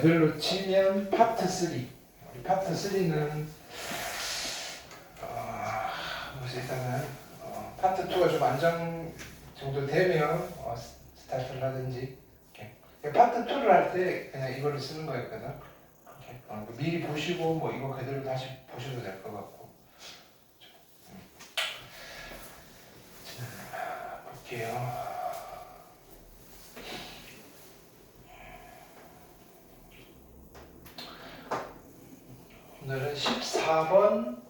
별로 치면 파트 3. 우리 파트 3는 일단은 파트 2가 좀 안정 정도 되면 스타트를 하든지. 이렇게. 파트 2를 할 때 그냥 이거를 쓰는 거였거든. 미리 보시고 뭐 이거 그대로 다시 보셔도 될 것 같고. 자, 볼게요. 오늘은 14번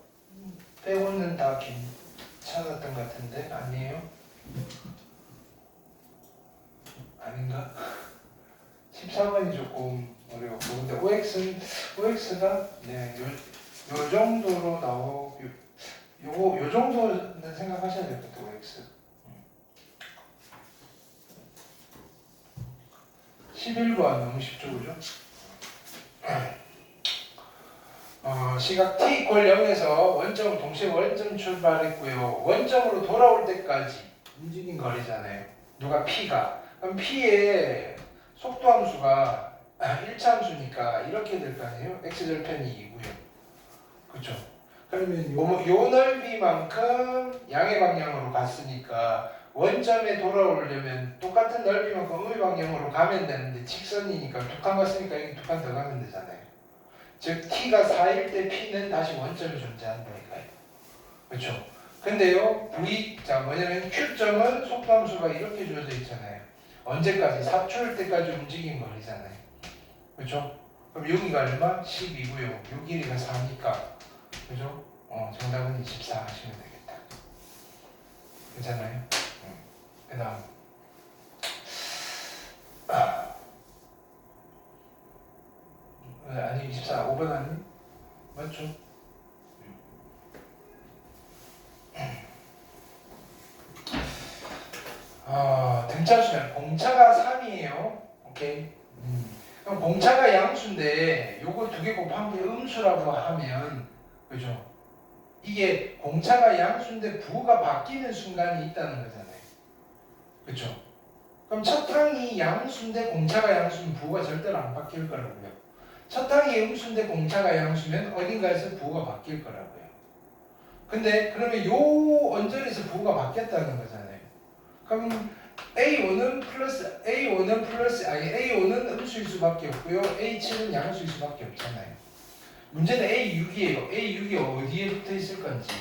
빼고는 다 괜찮았던 것 같은데 아니에요? 아닌가? 14번이 조금 어려웠고 근데 OX가 네, 요 정도로 나오고 요 정도는 생각하셔야 될 것 같아요. OX 11번 너무 쉽죠, 그죠? 시각 t = 0에서 원점 동시에 원점 출발했고요. 원점으로 돌아올 때까지 움직인 거리잖아요. 누가 p가. 그럼 p의 속도 함수가 1차 함수니까 이렇게 될 거 아니에요? x절편이 2고요. 그렇죠? 그러면 요 넓이만큼 양의 방향으로 갔으니까 원점에 돌아오려면 똑같은 넓이만큼 음의 방향으로 가면 되는데 직선이니까 두 칸 갔으니까 여기 두 칸 더 가면 되잖아요. 즉 t가 4일 때 p는 다시 원점이 존재한다니까요. 그렇죠? 근데요 뭐냐면 q점은 속도함수가 이렇게 주어져 있잖아요. 언제까지? 4초일 때까지 움직인 거리잖아요. 그렇죠? 그럼 여기가 얼마? 12고요. 요 길이가 4니까 그죠? 정답은 24 하시면 되겠다. 괜찮아요? 그 다음 아니 24 5번 아니? 맞죠? 등차수면 공차가 3이에요. 오케이. 그럼 공차가 양수인데 요거 두 개 곱한 게 음수라고 하면 그죠? 이게 공차가 양수인데 부호가 바뀌는 순간이 있다는 거잖아요. 그죠? 그럼 첫 항이 양수인데 공차가 양수면 부호가 절대로 안 바뀔 거라고요. 첫 항이 음수인데 공차가 양수면 어딘가에서 부호가 바뀔 거라고요. 근데 그러면 요 언저리에서 부호가 바뀌었다는 거잖아요. 그럼 A5는 음수일 수밖에 없고요. A7은 양수일 수밖에 없잖아요. 문제는 A6이에요. A6이 어디에 붙어 있을 건지.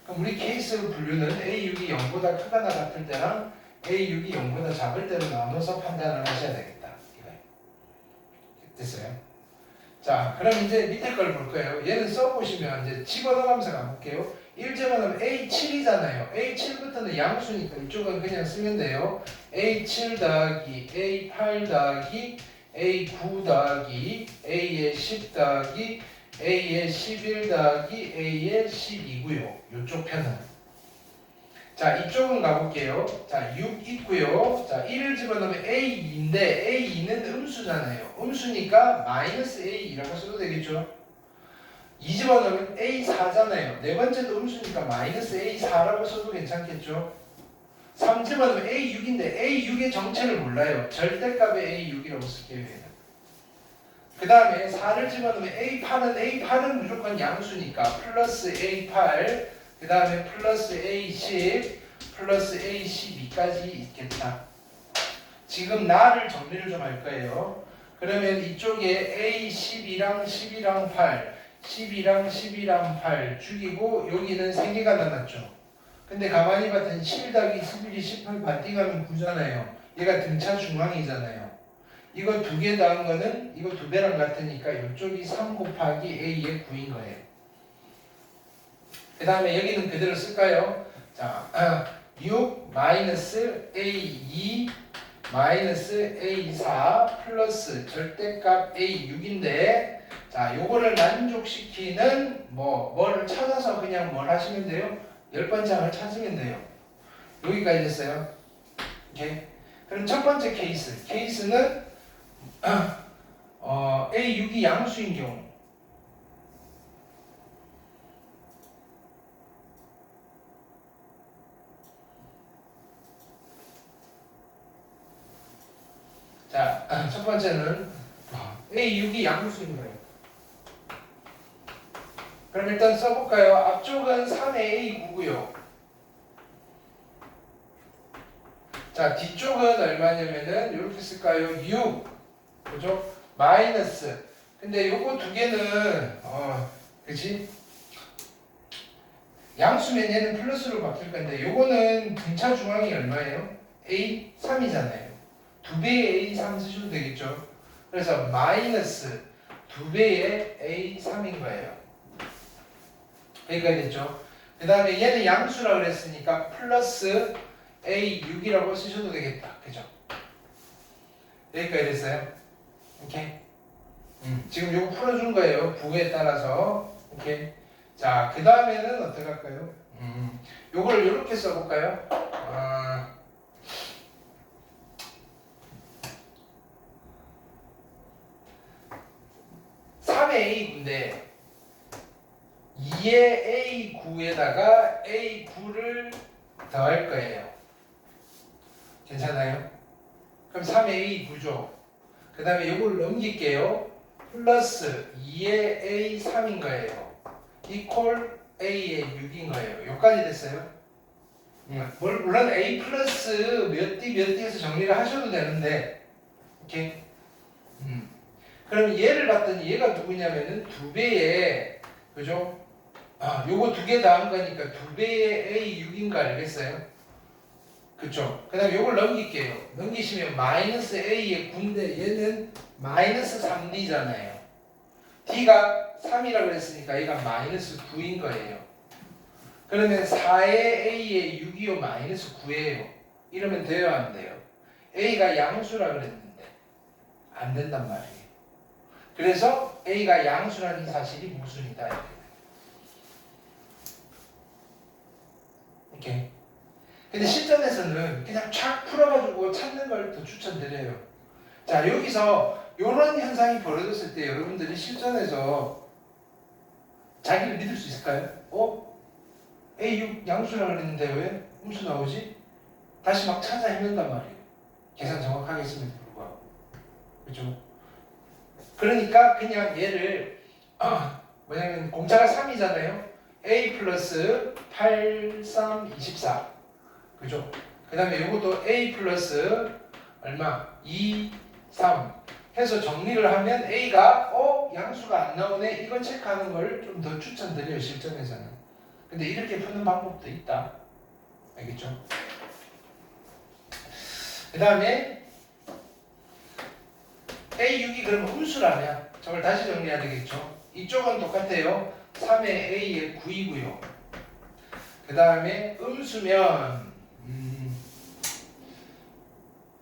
그럼 우리 케이스 분류는 A6이 0보다 크거나 같을 때랑 A6이 0보다 작을 때로 나눠서 판단을 하셔야 되겠다. 이거예요. 됐어요? 자, 그럼 이제 밑에 걸 볼 거예요. 얘는 써보시면 이제 집어넣으면서 가볼게요. 1제곱하면 A7이잖아요. A7부터는 양수니까 이쪽은 그냥 쓰면 돼요. A7 더하기 A8 더하기 A9 더하기 A의 10 더하기 A의 11 더하기 A의 12고요. 이쪽 편은. 자, 이쪽은 가볼게요. 자, 6 있고요. 자, 1을 집어넣으면 A2인데 A2는 음수잖아요. 음수니까 마이너스 A2라고 써도 되겠죠. 2 집어넣으면 A4잖아요. 네 번째도 음수니까 마이너스 A4라고 써도 괜찮겠죠. 3 집어넣으면 A6인데 A6의 정체를 몰라요. 절대값의 A6이라고 쓸게요. 그 다음에 4를 집어넣으면 A8은 무조건 양수니까 플러스 A8 그 다음에 플러스 A10 플러스 A12까지 있겠다. 지금 나를 정리를 좀 할 거예요. 그러면 이쪽에 A12랑 12랑 8 12랑 12랑 8 죽이고 여기는 3개가 남았죠. 근데 가만히 봤더니 11 더하기 11이 18 반띵하면 9잖아요. 얘가 등차 중앙이잖아요. 이거 2개 더한 거는 이거 2배랑 같으니까 이쪽이 3 곱하기 A의 9인 거예요. 그 다음에 여기는 그대로 쓸까요? 자, 6 마이너스 A2 마이너스 A4 플러스 절대값 A6인데 자, 요거를 만족시키는 뭐를 찾아서 그냥 뭘 하시면 돼요? 10번째 항을 찾으면 돼요. 여기까지 됐어요. 오케이. 그럼 첫 번째 케이스는 A6이 양수인 경우 자, 첫 번째는 A6이 양수인 거예요. 그럼 일단 써볼까요? 앞쪽은 3의 A9고요. 자, 뒤쪽은 얼마냐면은 이렇게 쓸까요? 6. 그죠? 마이너스. 근데 요거 두 개는 그치? 양수면 얘는 플러스로 바뀔 건데 요거는 등차 중앙이 얼마예요? A3이잖아요. 두 배의 A3 쓰셔도 되겠죠? 그래서 마이너스 두 배의 A3인 거예요. 여기까지 됐죠? 그 다음에 얘는 양수라고 그랬으니까 플러스 A6이라고 쓰셔도 되겠다. 그죠? 여기까지 됐어요? 오케이? 지금 요거 풀어준 거예요. 부호에 따라서. 오케이? 자, 그 다음에는 어떻게 할까요? 요거를 이렇게 써볼까요? 3의 A인데 2의 A9에다가 A9를 더할 거예요. 괜찮아요? 그럼 3의 A9죠. 그 다음에 이걸 넘길게요. 플러스 2의 A3인 거예요. 이퀄 A의 6인 거예요. 여기까지 됐어요? 물론 A 플러스 몇 D 몇 D에서 정리를 하셔도 되는데 오케이? 그럼 얘를 봤더니 얘가 누구냐면은 두 배의 그죠? 요거 두 개 더한 거니까 두 배의 A6인 거 알겠어요? 그쵸? 그 다음에 요걸 넘길게요. 넘기시면 마이너스 A의 9인데 얘는 마이너스 3D잖아요. D가 3이라고 했으니까 얘가 마이너스 9인 거예요. 그러면 4의 A의 6이요 마이너스 9예요. 이러면 돼요 안 돼요? A가 양수라 그랬는데 안 된단 말이에요. 그래서 A가 양수라는 사실이 모순이다. 이렇게. 근데 실전에서는 그냥 촥 풀어가지고 찾는 걸 더 추천드려요. 자, 여기서 이런 현상이 벌어졌을 때 여러분들이 실전에서 자기를 믿을 수 있을까요? A6 양수라고 그랬는데 왜 음수 나오지? 다시 막 찾아 헤맨단 말이에요. 계산 정확하게 했음에도 불구하고. 그렇죠? 그러니까 그냥 얘를 뭐냐면 공차가 3이잖아요. A 플러스 8, 3, 24. 그죠? 그 다음에 이것도 A 플러스 얼마? 2, 3 해서 정리를 하면 A가 양수가 안 나오네. 이건 체크하는 걸 좀 더 추천드려요. 실전에서는. 근데 이렇게 푸는 방법도 있다. 알겠죠? 그 다음에 A6이 그러면 음수라면 저걸 다시 정리해야 되겠죠? 이쪽은 똑같아요. 3의 A의 9이고요. 그 다음에 음수면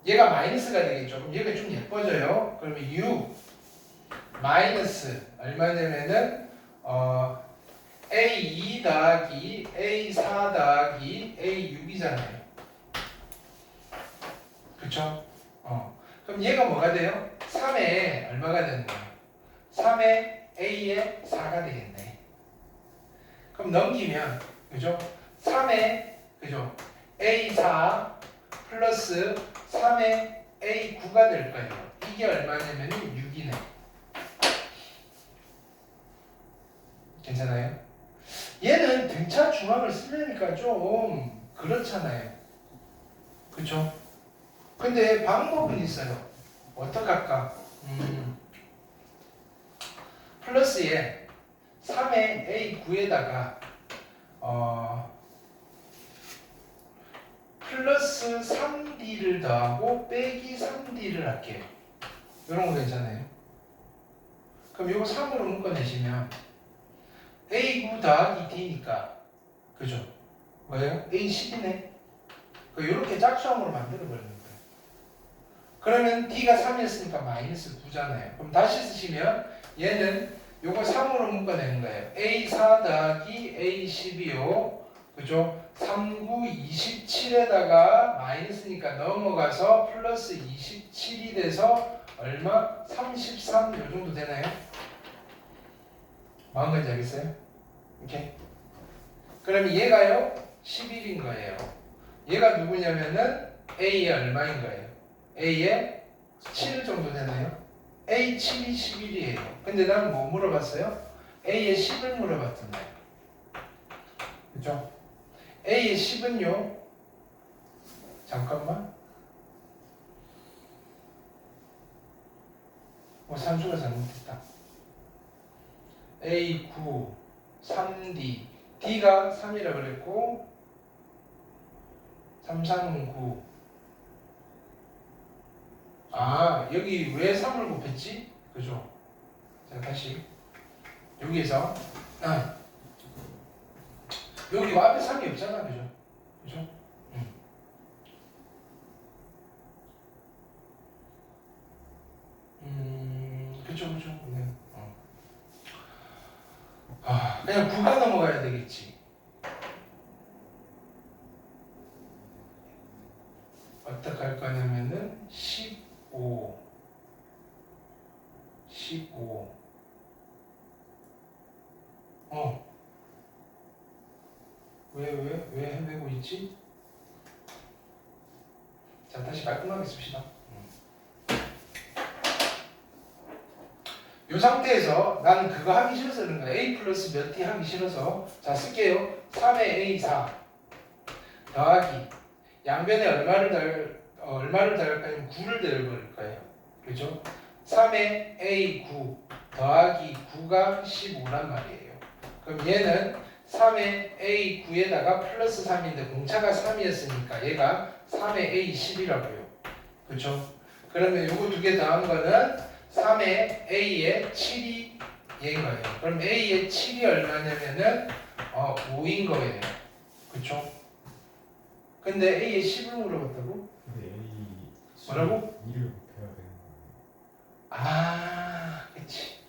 얘가 마이너스가 되겠죠. 그럼 얘가 좀 예뻐져요. 그러면 6 마이너스 얼마냐면은 A2 더하기 A4 더하기 A6이잖아요. 그쵸? 그럼 얘가 뭐가 돼요? 3에 얼마가 되는 거예요? 3에 A에 4가 되겠네. 그럼 넘기면 그죠? 3에 그죠? A4 플러스 3의 A9가 될 거예요. 이게 얼마냐면 6이네. 괜찮아요? 얘는 등차 중앙을 쓰려니까 좀 그렇잖아요. 그쵸? 근데 방법은 있어요. 어떡할까? 플러스에 3의 A9에다가 플러스 3D를 더하고 빼기 3D를 할게요. 이런 거 괜찮아요? 그럼 이거 3으로 묶어내시면 A9 더하기 D니까 그죠? 뭐예요? A10이네. 이렇게 짝수함으로 만들어버리는 거예요. 그러면 D가 3이었으니까 마이너스 9잖아요. 그럼 다시 쓰시면 얘는 요거 3으로 묶어내는 거예요. A4 더하기 A10이요. 그죠? 39, 27에다가 마이너스니까 넘어가서 플러스 27이 돼서 얼마? 33 요 정도 되나요? 마음까지 알겠어요? 오케이. 그럼 얘가요 11인 거예요. 얘가 누구냐면은 A의 얼마인 거예요? A의 7 정도 되나요? A7이 11이에요. 근데 나는 뭐 물어봤어요? A의 10을 물어봤던데. 그죠? A의 10은요? 잠깐만. 산수가 잘못됐다. A9, 3D. D가 3이라 그랬고 3, 3, 9. 아, 여기 왜 3을 곱했지? 그죠? 자, 다시 여기에서 여기 앞에 3이 없잖아. 그죠? 그죠? 그쵸, 그쵸. 네. 그냥 9가 넘어가야 되겠지. 어떻게 할 거냐면은 15 왜 헤매고 있지? 자, 다시 깔끔하게 씁시다. 이 상태에서 나는 그거 하기 싫어서 그런 거야. A 플러스 몇 t 하기 싫어서. 자, 쓸게요. 3의 A4 더하기 양변에 얼마를 더할 거냐면 9를 더해버릴 거예요. 그죠? 3의 A9 더하기 9가 15란 말이에요. 그럼 얘는 3의 A9에다가 플러스 3인데 공차가 3이었으니까 얘가 3의 A10이라고요. 그죠? 그러면 요거 두 개 더한 거는 3의 A의 7이 얘인 거예요. 그럼 A의 7이 얼마냐면은 5인 거예요. 그쵸? 근데 A의 10을 물어봤다고? 근데 A 뭐라고? 2를 곱해야 되는 거예요. 아, 그치.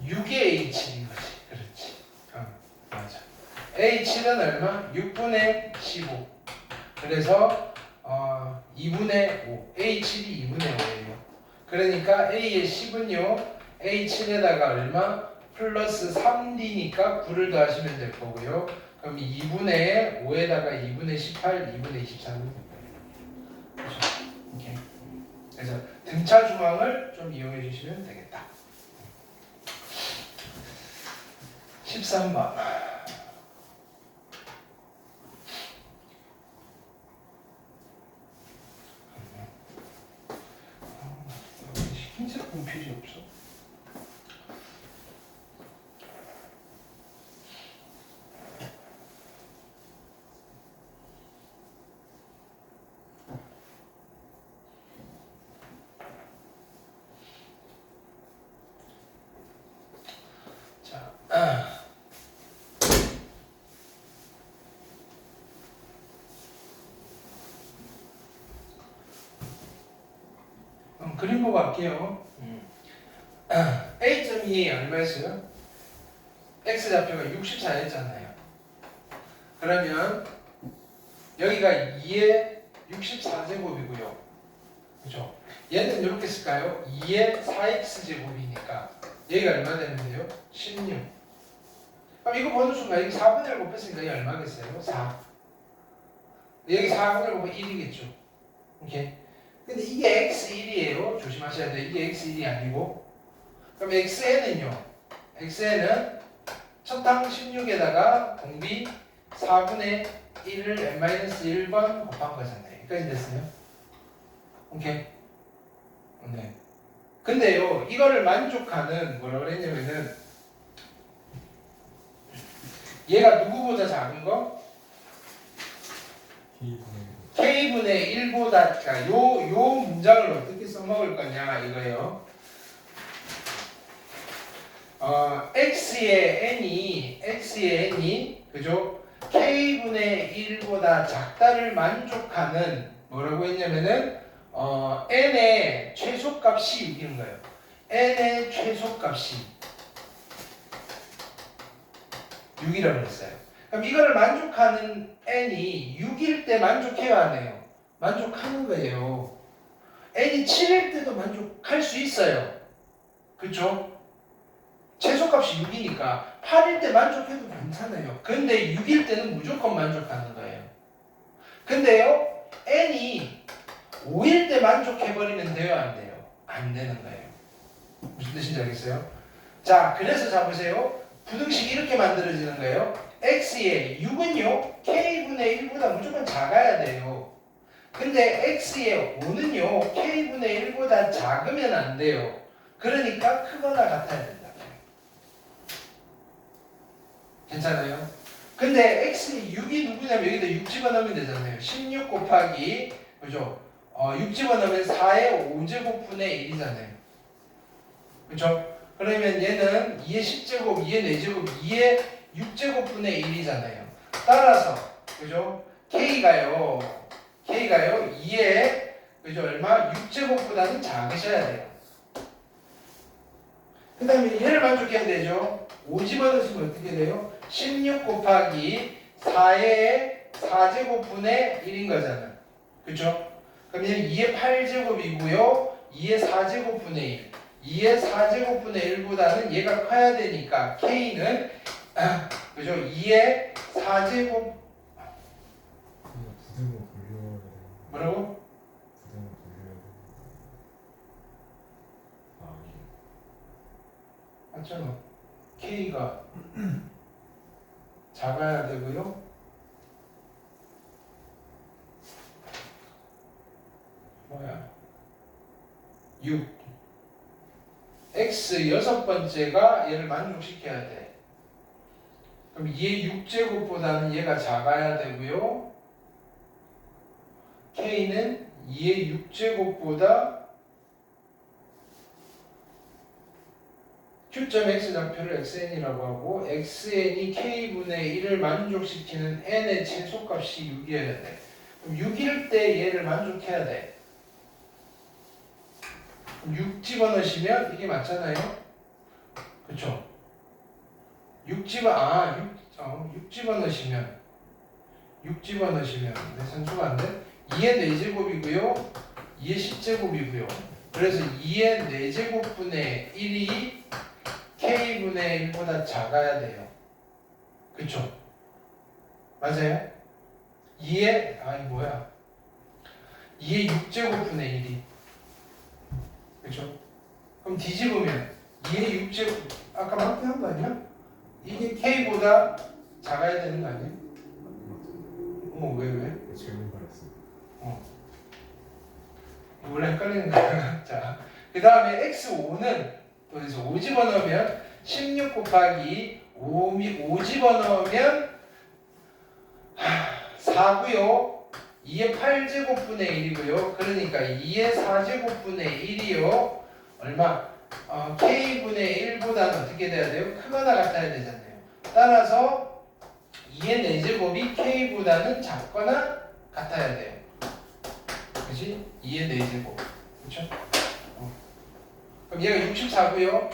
(6의 A7인 거지. 그렇지. 맞아. A7은 얼마? 6분의 15. 그래서 2분의 5. A7이 2분의 5예요. 그러니까 A의 10은요. A7에다가 얼마? 플러스 3D니까 9를 더하시면 될 거고요. 그럼 2분의 5에다가 2분의 18, 2분의 23. 그렇죠? 오케이. 그래서 등차 중앙을 좀 이용해 주시면 되겠다. 13번. 흰색 분필이 없어. 자, 그럼 그림 보고 할게요. A점이 얼마였어요? X좌표가 64였잖아요. 그러면 여기가 2의 64제곱이고요. 그죠? 얘는 이렇게 쓸까요? 2의 4x제곱이니까 여기가 얼마 되는데요? 16. 그럼 이거 보는 순간 여기 4분의 1 곱했으니까 이게 얼마겠어요? 4. 여기 4분의 1 곱하면 1이겠죠. 오케이. 근데 이게 x1이에요. 조심하셔야 돼요. 이게 x1이 아니고. 그럼 xn은요. xn은 첫항 16에다가 공비 4분의 1을 n-1번 곱한 거잖아요. 여기까지 됐어요. 오케이. 네. 근데요, 이거를 만족하는 뭐라고 그랬냐면은 얘가 누구보다 작은 거? K분의 1보다, 그러니까 요 문장을 어떻게 써먹을 거냐 이거예요. X의 N이 그죠? K분의 1보다 작다를 만족하는 뭐라고 했냐면은 N의 최소값이 6인 거예요. N의 최소값이 6이라고 했어요. 그럼 이거를 만족하는 N이 6일 때 만족해야 하네요. 만족하는 거예요. N이 7일 때도 만족할 수 있어요. 그쵸? 최소값이 6이니까 8일 때 만족해도 괜찮아요. 근데 6일 때는 무조건 만족하는 거예요. 근데요, n이 5일 때 만족해버리면 돼요, 안 돼요? 안 되는 거예요. 무슨 뜻인지 알겠어요? 자, 그래서 잡으세요. 부등식이 이렇게 만들어지는 거예요. x의 6은요, k분의 1보다 무조건 작아야 돼요. 근데 x의 5는요, k분의 1보다 작으면 안 돼요. 그러니까 크거나 같아야 된다. 괜찮아요? 근데 x의 6이 누구냐면 여기다 6 집어넣으면 되잖아요. 16 곱하기, 그죠? 6 집어넣으면 4의 5제곱분의 1이잖아요. 그죠? 그러면 얘는 2의 10제곱, 2의 4제곱, 2의 6제곱분의 1이잖아요. 따라서, 그죠? K가요, 2의, 그죠? 얼마? 6제곱보다는 작으셔야 돼요. 그 다음에 얘를 만족해야 되죠? 5 집어넣으시면 어떻게 돼요? 16 곱하기 4의 4제곱분의 1인 거잖아. 그쵸? 그럼 얘는 2의 8제곱이고요. 2의 4제곱분의 1. 2의 4제곱분의 1보다는 얘가 커야 되니까 K는 그죠? 2의 4제곱 부등호 분류해야 돼. 뭐라고? 부등호 분류해야 돼. 아, 맞잖아. K가 작아야 되고요. 뭐야? 6. X 여섯 번째가 얘를 만족시켜야 돼. 그럼 얘 6제곱보다는 얘가 작아야 되고요. K는 2의 6제곱보다 Q점-X 좌표를 XN이라고 하고 XN이 K분의 1을 만족시키는 N의 최소값이 6이어야 돼. 그럼 6일 때 얘를 만족해야 돼. 6 집어넣으시면 이게 맞잖아요. 그쵸? 6 집어넣으시면 내 산수가 안 돼? 2의 4제곱이고요. 2의 10제곱이고요. 그래서 2의 4제곱분의 1이 K분의 1보다 작아야 돼요. 그쵸? 맞아요? 2의 6제곱분의 1이 그쵸? 그럼 뒤집으면 2의 6제곱 아까 맞게 한 거 아니야? 이게 K보다 작아야 되는 거 아니에요? 왜? 질문 받았어. 원래 헷갈리는 거야. 자, 그 다음에 x5는 또 여기서 5 집어넣으면 16 곱하기 5 집어넣으면 4고요. 2의 8제곱분의 1이고요. 그러니까 2의 4제곱분의 1이요. 얼마? K분의 1보다는 어떻게 돼야 돼요? 크거나 같아야 되잖아요. 따라서 2의 4제곱이 K보다는 작거나 같아야 돼요. 그치? 2의 4제곱. 그쵸? 그럼 얘가 64고요.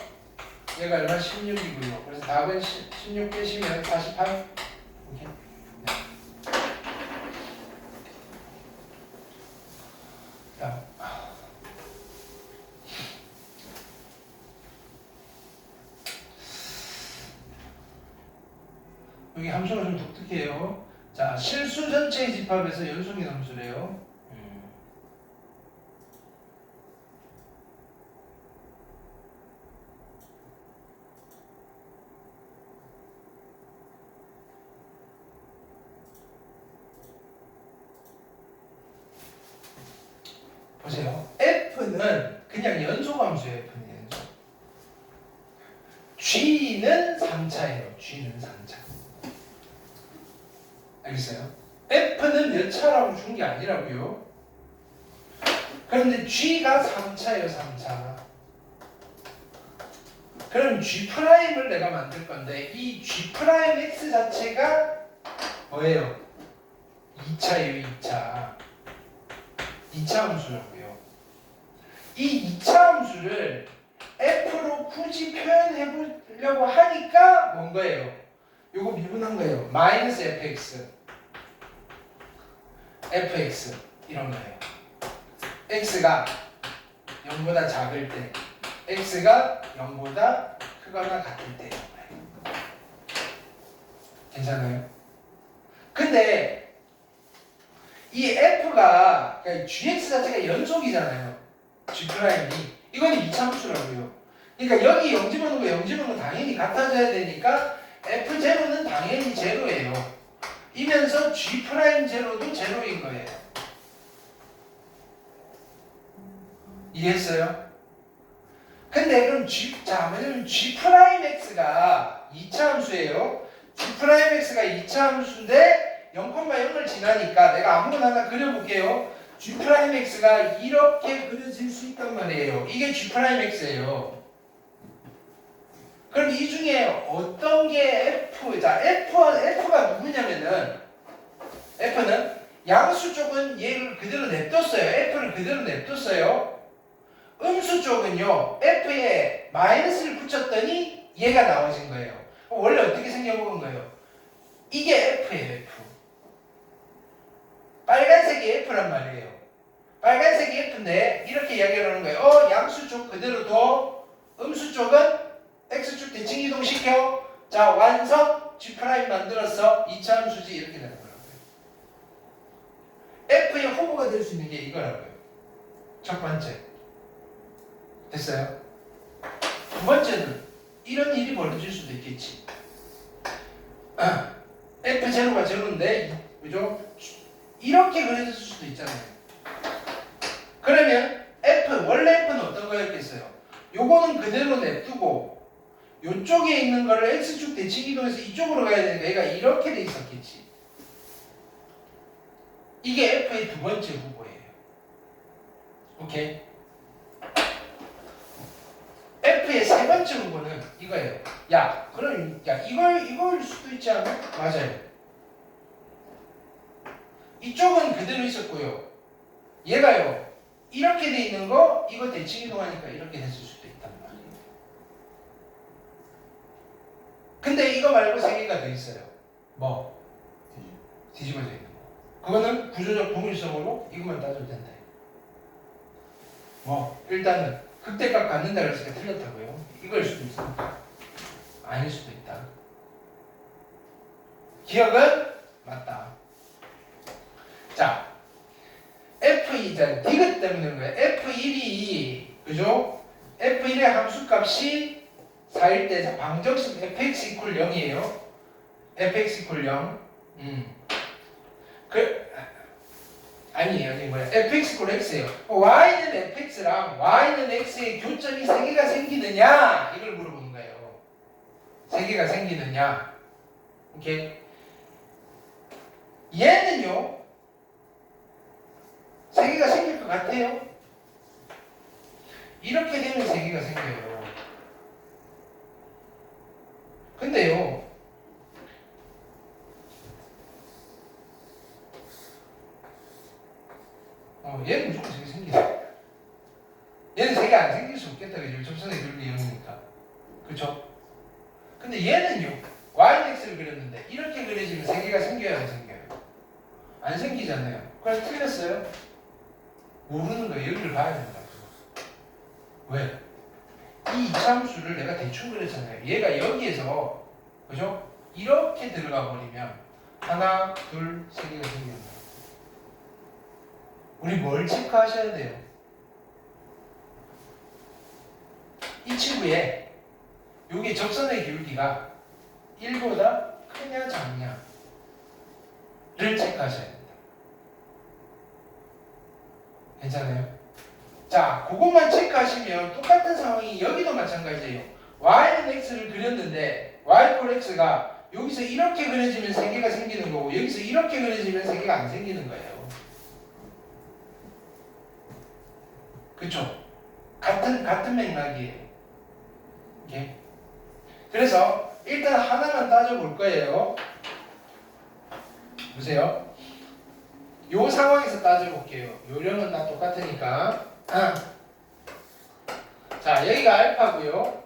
얘가 얼마? 16이고요. 그래서 답은 16 빼시면 48. 오케이? 네. 자. 여기 함수가 좀 독특해요. 자, 실수 전체의 집합에서 연속인 함수래요. 보세요. F는 그냥 연속함수예요. F는 연속. G는 3차예요. G는 3차. 알겠어요? F는 몇 차라고 준 게 아니라고요. 그런데 G가 3차예요. 3차. 그럼 G'을 내가 만들 건데 이 G'X 자체가 뭐예요? 2차예요. 2차. 2차 함수라고요. 이 2차 함수를 F로 굳이 표현해 보려고 하니까 뭔 거예요? 요거 미분한 거예요. 마이너스 fx. fx 이런 거예요. x가 0보다 작을 때 x가 0보다 크거나 같을 때. 괜찮아요? 근데 이 f가 그러니까 gx 자체가 연속이잖아요. g 프라임이 이건 이차함수라고요. 그러니까 여기 0 집어넣고 0 집어넣고 당연히 같아져야 되니까 f0는 당연히 제로예요. 이면서 g 프라임 제로도 제로인 거예요. 이해했어요? 근데 그럼 왜냐면 g 프라임 x가 2차 함수예요. g 프라임 x가 2차 함수인데 0,0을 지나니까 내가 아무거나 하나 그려볼게요. g 프라임 x가 이렇게 그려질 수 있단 말이에요. 이게 g 프라임 x예요. 그럼 이 중에 어떤 게 f가 누구냐면은 f는 양수 쪽은 얘를 그대로 냅뒀어요. f를 그대로 냅뒀어요. 음수 쪽은요, f에 마이너스를 붙였더니 얘가 나와진 거예요. 원래 어떻게 생겨먹은 거예요? 이게 f예요, f. 빨간색이 f란 말이에요. 빨간색이 f인데 이렇게 이야기를 하는 거예요. 양수 쪽 그대로 둬. 음수 쪽은 x축 대칭 이동시켜. 자, 완성. g' 만들었어. 2차 함수지. 이렇게 되는 거라고요. f의 후보가 될 수 있는 게 이거라고요. 첫 번째. 됐어요? 두 번째는 이런 일이 벌어질 수도 있겠지. f0가 제로인데, 그죠? 이렇게 그려질 수도 있잖아요. 그러면 원래 f는 어떤 거였겠어요? 요거는 그대로 냅두고 요쪽에 있는 거를 x축 대칭 이동해서 이쪽으로 가야 되니까 얘가 이렇게 돼 있었겠지. 이게 f의 두 번째 후보예요. 오케이? f의 세 번째 후보는 이거예요. 그럼 이걸 수도 있지 않아? 맞아요. 이쪽은 그대로 있었고요. 얘가요. 이렇게 돼 있는 거 이거 대칭 이동하니까 이렇게 됐을 수도 있단 말이에요. 근데 이거 말고 세 개가 더 있어요. 뭐? 뒤집어져 있는 거. 그거는 구조적 동일성으로 이것만 따져도 된다. 일단은 극대값 갖는다 그랬으니까 틀렸다고요. 이걸 수도 있으니까 아닐 수도 있다. 기억은 맞다. 자, F2, 디귿 때문에 거예요. F1이, 그죠? F1의 함수값이 4일 때, 방정식 fx 이퀄 0이에요. fx 이퀄 0. 아니에요. fx 이퀄 x예요. y는 fx랑 y는 x의 교점이 3개가 생기느냐? 이걸 물어보는 거예요. 3개가 생기느냐? 오케이? 얘는요, 3개가 생길 것 같아요. 이렇게 되면 3개가 생겨요. 근데요, 얘는 무조건 3개 생기네. 얘는 3개 안 생길 수 없겠다. 그죠? 접선의 그룹이 0이니까. 그쵸? 근데 얘는요, y는 x를 그렸는데, 이렇게 그려지면 3개가 생겨요, 안 생겨요? 안 생기잖아요. 그래서 틀렸어요. 모르는 거예요. 여기를 봐야 된다고. 왜? 이 이차함수를 내가 대충 그렸잖아요. 얘가 여기에서, 그죠? 이렇게 들어가 버리면 하나, 둘, 세 개가 생긴다. 우리 뭘 체크하셔야 돼요? 이 친구의 여기 접선의 기울기가 1보다 크냐 작냐를 체크하셔야 됩니다. 괜찮아요? 자, 그것만 체크하시면 똑같은 상황이 여기도 마찬가지예요. y는 x를 그렸는데 y 꼴 x가 여기서 이렇게 그려지면 3개가 생기는 거고 여기서 이렇게 그려지면 3개가 안 생기는 거예요. 그쵸? 같은 맥락이에요. 예? 그래서 일단 하나만 따져볼 거예요. 보세요. 요 상황에서 따져볼게요. 요령은 다 똑같으니까. 자, 여기가 알파고요.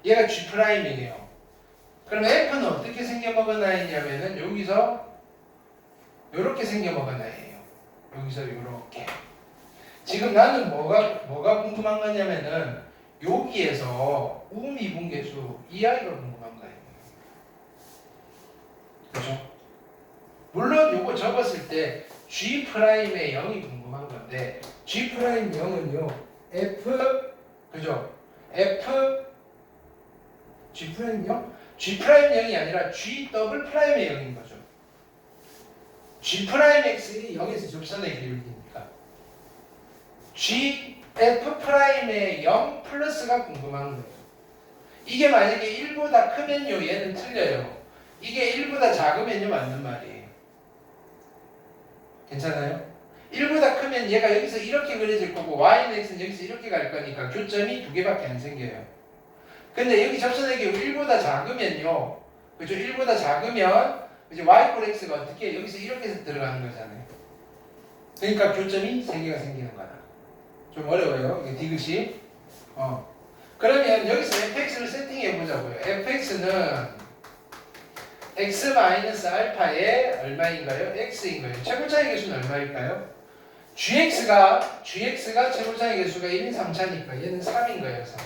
얘가 G'이에요. 그럼 F는 어떻게 생겨먹은 아이냐면은 여기서 요렇게 생겨먹은 아이예요. 여기서 요렇게. 지금 나는 뭐가 궁금한 거냐면은 여기에서 우미분계수 이 아이가 궁금한 거예요. 그렇죠? 물론 요거 접었을 때 G'의 0이 궁금한 건데 G' 0은요 F 그죠? F G' 0? G' 0이 아니라 G 더블 프라임의 0인 거죠. G 프라임 X이 0에서 접선의 기울기니까 G F 프라임의 0 플러스가 궁금한 거예요. 이게 만약에 1보다 크면요 얘는 틀려요. 이게 1보다 작으면요 맞는 말이에요. 괜찮아요? 1보다 크면 얘가 여기서 이렇게 그려질 거고 Y는 X는 여기서 이렇게 갈 거니까 교점이 두 개밖에 안 생겨요. 근데 여기 접선의 기울기 1보다 작으면요 그죠? 1보다 작으면 이제 Y 꼴 X가 어떻게 여기서 이렇게 해서 들어가는 거잖아요. 그러니까 교점이 3개가 생기는 거다. 좀 어려워요. 이게 디귿이. 그러면 여기서 fx를 세팅해 보자고요. fx는 x-알파의 얼마인가요? x인 거예요. 최고차의 개수는 얼마일까요? gx가 최고차의 개수가 1인 3차니까 얘는 3인 거예요. 3.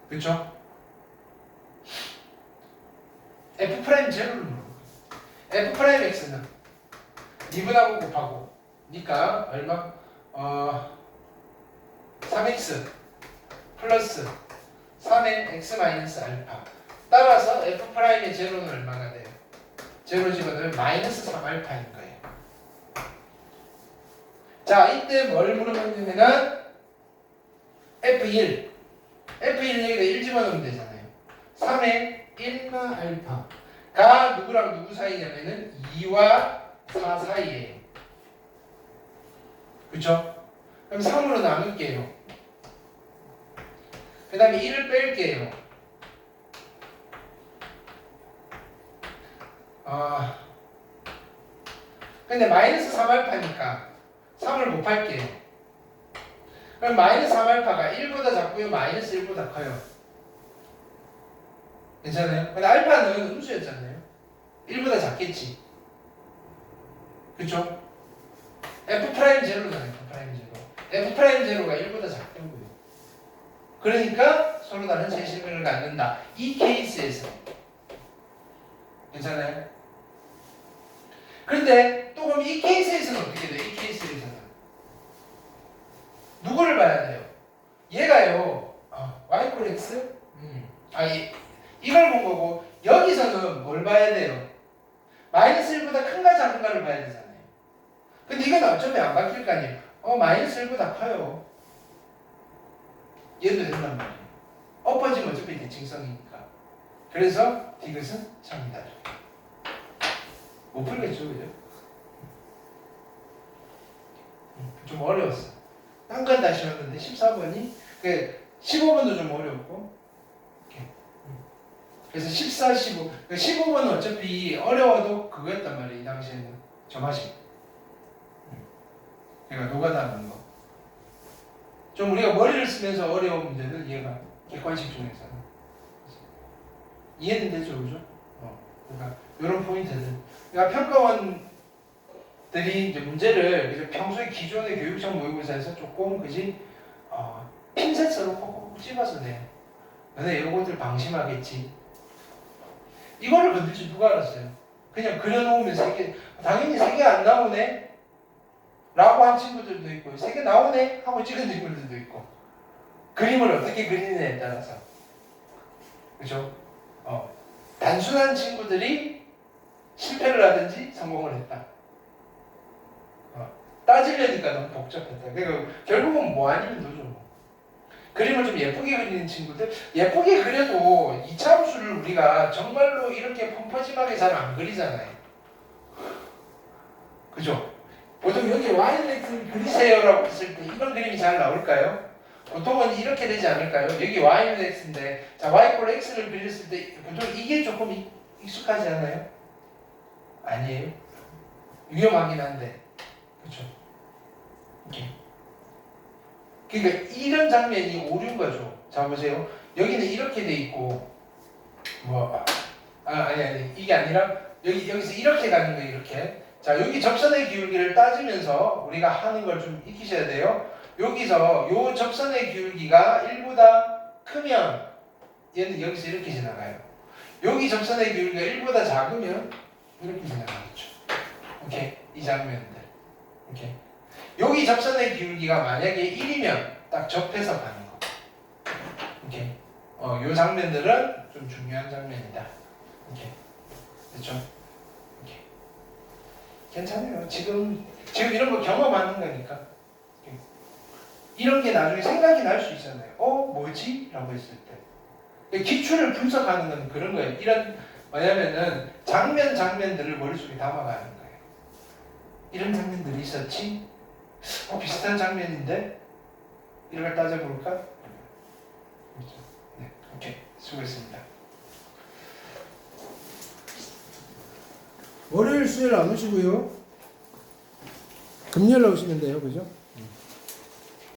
그쵸? f' 제로를 물어보고 f'x는 2분하고 곱하고 니까 얼마? 3x 플러스 3의 x-알파 따라서 f'의 제로는 얼마가 돼요? 제로 집어넣으면 마이너스 3알파인 거예요. 자 이때 뭘 물어봤냐면은 F1 여기다 1 집어넣으면 되잖아요. 3의 1마 알파가 누구랑 누구 사이냐면은 2와 4 사이에요. 그쵸? 그럼 3으로 나눌게요. 그 다음에 1을 뺄게요. 근데 마이너스 3알파니까 3을 곱할게요. 그럼 마이너스 3알파가 1보다 작고요 마이너스 1보다 커요. 괜찮아요? 근데 알파는 음수였잖아요. 1보다 작겠지. 그쵸? F'0잖아요. F'0가 1보다 작다고요. 그러니까 서로 다른 세실근을 갖는다. 이 케이스에서 괜찮아요? 그런데 또 그럼 이 케이스에서는 어떻게 돼요? 이 케이스에서는 누구를 봐야 돼요? 얘가요 y = x? 이걸 본 거고 여기서는 뭘 봐야 돼요? 마이너스 1보다 큰가 작은가를 봐야 되잖아요. 근데 이건 어차피 안 바뀔 거 아니에요. 마이너스 1보다 커요. 얘도 된단 말이에요. 엎어지면 어차피 대칭성이니까. 그래서 디귿은 참이다. 못 풀겠죠, 그죠? 좀 어려웠어. 한 건 다시 왔는데 14번이 15번도 좀 어려웠고 그래서 14, 15 15번은 어차피 어려워도 그거였단 말이에요. 이 당시에는 점화식 그러니까 노가다는 거. 좀 우리가 머리를 쓰면서 어려운 문제들 이해가 객관식 중에서는 이해는 되죠, 그죠? 그러니까 이런 포인트들. 그러니까 평가원들이 이제 문제를 이제 평소에 기존의 교육청 모의고사에서 조금 그지 핀셋으로 콕콕 집어서 내요. 너네 이것들 방심하겠지. 이거를 건들지 누가 알았어요? 그냥 그려놓으면 3개 당연히 3개 안 나오네 라고 한 친구들도 있고 3개 나오네 하고 찍은 친구들도 있고 그림을 어떻게 그리느냐에 따라서 그죠? 단순한 친구들이 실패를 하든지 성공을 했다. 따지려니까 너무 복잡했다. 그러니까 결국은 뭐 아니면 도죠. 그림을 좀 예쁘게 그리는 친구들 예쁘게 그려도 2차 함수를 우리가 정말로 이렇게 펑퍼짐하게 잘 안 그리잖아요. 그죠? 보통 여기 y는 x를 그리세요라고 했을 때 이런 그림이 잘 나올까요? 보통은 이렇게 되지 않을까요? 여기 y는 x인데 자 y = x를 그렸을 때 보통 이게 조금 익숙하지 않아요? 아니에요? 위험하긴 한데 그렇죠? 이렇게. 그러니까 이런 장면이 오류인 거죠. 자 보세요. 여기는 이렇게 돼 있고 아니 이게 아니라 여기서 이렇게 가는 거예요. 이렇게 자, 여기 접선의 기울기를 따지면서 우리가 하는 걸 좀 익히셔야 돼요. 여기서 요 접선의 기울기가 1보다 크면 얘는 여기서 이렇게 지나가요. 여기 접선의 기울기가 1보다 작으면 이렇게 지나가겠죠. 오케이? 이 장면들. 오케이? 여기 접선의 기울기가 만약에 1이면 딱 접해서 가는 거. 오케이? 요 장면들은 좀 중요한 장면이다. 오케이? 됐죠? 오케이. 괜찮아요. 지금 이런 거 경험하는 거니까. 오케이. 이런 게 나중에 생각이 날 수 있잖아요. 뭐지? 라고 했을 때. 기출을 분석하는 건 그런 거예요. 이런, 뭐냐면은 장면들을 머릿속에 담아가는 거예요. 이런 장면들이 있었지? 비슷한 장면인데? 이런 걸 따져볼까? 그렇죠. 네, 오케이. 수고했습니다. 월요일, 수요일 안 오시고요. 금요일 오시면 돼요. 그죠?